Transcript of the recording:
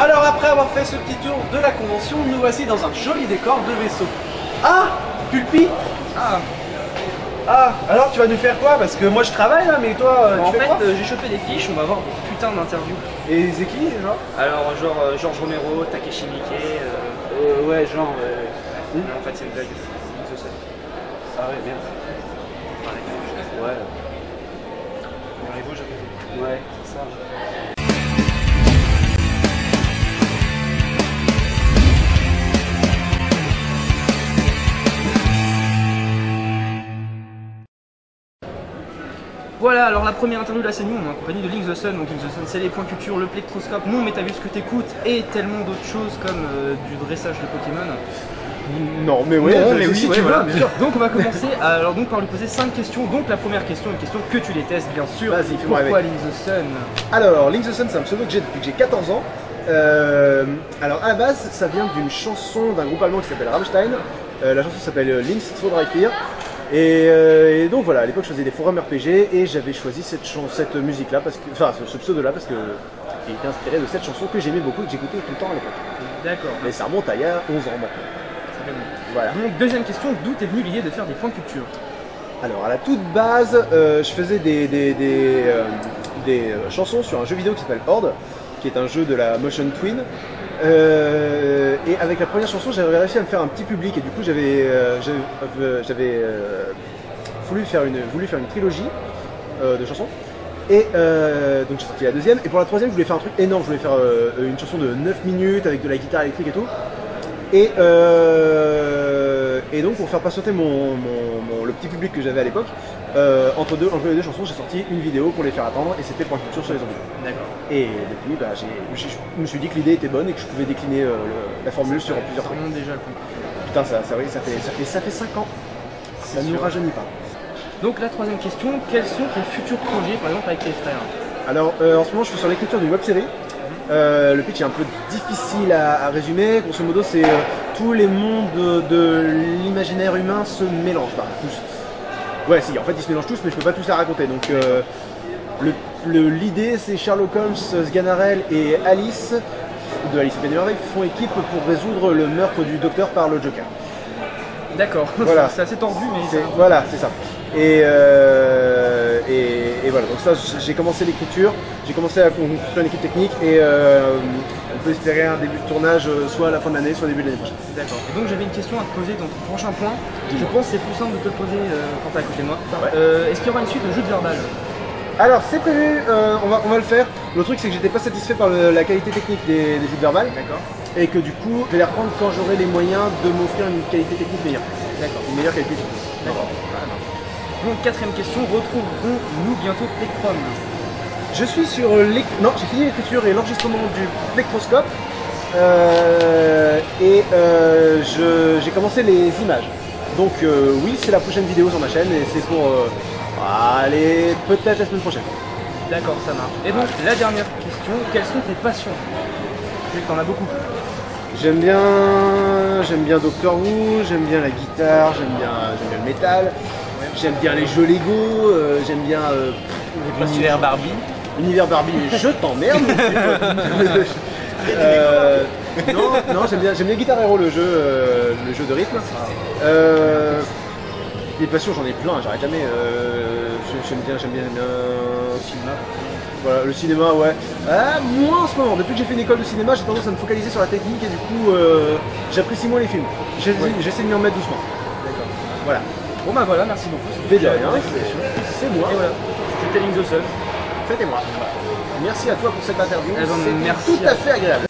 Alors après avoir fait ce petit tour de la convention, nous voici dans un joli décor de vaisseau. Ah, Pulpi. Ah, alors tu vas nous faire quoi? Parce que moi je travaille là, mais toi En tu fais fait, quoi? j'ai chopé des fiches, on va avoir des putains d'interviews. Et c'est qui genre? Alors, genre Georges Romero, Takeshi Miike. Ouais, genre. Non, en fait, c'est une blague. Link the Sun. Ah ouais, merde. Ouais. Arrivo, j'ai Ouais, c'est ça. Voilà, alors la première interview là c'est nous, on est en compagnie de Link the Sun. Donc Link the Sun c'est les points culture, le plectroscope, mon métavus que t'écoutes et tellement d'autres choses comme du dressage de Pokémon. Non, mais ouais, Non, mais oui, si ouais, tu voilà. veux, bien sûr. Donc on va commencer alors, donc, par lui poser 5 questions. Donc la première question, une question que tu détestes bien sûr. Vas-y, fais-moi pourquoi avec. Link the Sun? Alors, Link the Sun, c'est un pseudo que j'ai depuis que j'ai 14 ans. Alors, à la base, ça vient d'une chanson d'un groupe allemand qui s'appelle Rammstein. La chanson s'appelle Link's So Dry Fear. Et donc voilà, à l'époque, je faisais des forums RPG et j'avais choisi cette musique-là, parce que, enfin, ce pseudo-là, parce que il était inspiré de cette chanson que j'aimais beaucoup et que j'écoutais tout le temps à l'époque. D'accord. Mais ça remonte à il y a 11 ans maintenant. Ça fait bon. Voilà. Donc deuxième question, d'où est venue l'idée de faire des points culture? Alors, à la toute base, je faisais des chansons sur un jeu vidéo qui s'appelle Horde, qui est un jeu de la Motion Twin. Et avec la première chanson, j'avais réussi à me faire un petit public, et du coup, j'avais voulu faire une trilogie de chansons. Et donc, j'ai sorti la deuxième. Et pour la troisième, je voulais faire un truc énorme. Je voulais faire une chanson de 9 minutes avec de la guitare électrique et tout. Et donc, pour faire patienter le petit public que j'avais à l'époque, entre les deux chansons, j'ai sorti une vidéo pour les faire attendre, et c'était point culture sur les zombies. D'accord. Et depuis, bah, je me suis dit que l'idée était bonne et que je pouvais décliner la formule sur plusieurs Ça trucs. remonte déjà le coup. Putain, ça fait 5 ans. Ça ne nous rajeunit pas. Donc la troisième question, quels sont tes futurs projets par exemple avec tes frères? Alors, en ce moment, je suis sur l'écriture d'une web-série. Le pitch est un peu difficile à résumer. Grosso modo, c'est tous les mondes de l'imaginaire humain se mélangent. Enfin, tous. Ouais, si, en fait, ils se mélangent tous, mais je peux pas tous la raconter. Donc, l'idée, c'est Sherlock Holmes, Sganarelle et Alice, de Alice au Pays des Merveilles, font équipe pour résoudre le meurtre du docteur par le Joker. D'accord, Voilà. C'est assez tordu, mais voilà, c'est ça. Et voilà, donc ça, j'ai commencé l'écriture, j'ai commencé à construire une équipe technique, et on peut espérer un début de tournage soit à la fin de l'année, soit au début de l'année prochaine. d'accord. Et donc j'avais une question à te poser dans ton prochain point. Je pense que c'est plus simple de te le poser quand t'es à côté de moi. Ouais. Est-ce qu'il y aura une suite au jeu de verbal? Alors c'est prévu, on va le faire. Le truc c'est que j'étais pas satisfait par la qualité technique des jeux de verbal. D'accord. Et que du coup, je vais les reprendre quand j'aurai les moyens de m'offrir une qualité technique meilleure. D'accord. Une meilleure qualité technique. D'accord. Donc quatrième question, retrouverons-nous bientôt Plectrum? Je suis sur non, j'ai fini l'écriture et l'enregistrement du plectroscope. J'ai commencé les images. Donc oui, c'est la prochaine vidéo sur ma chaîne, et c'est pour aller peut-être la semaine prochaine. D'accord, ça marche. Et donc la dernière question, quelles sont tes passions? Je sais que t'en as beaucoup. J'aime bien Doctor Who, j'aime bien la guitare, j'aime bien le métal, j'aime bien les jeux Lego, j'aime bien L'univers Barbie. L'univers Barbie, je t'emmerde. Non, j'aime bien Guitar Hero, le jeu de rythme. Les passions, j'en ai plein, j'arrête jamais. J'aime bien le cinéma. Voilà, le cinéma, ouais. Moi en ce moment, depuis que j'ai fait une école de cinéma, j'ai tendance à me focaliser sur la technique, et du coup, j'apprécie moins les films. J'essaie de m'y en mettre doucement. D'accord. Voilà. Bon bah voilà, merci beaucoup. De rien, c'est moi. Et voilà, c'était Link the Sun. Faites-moi. Merci à toi pour cette interview. Eh ben, C'était merci tout à fait agréable.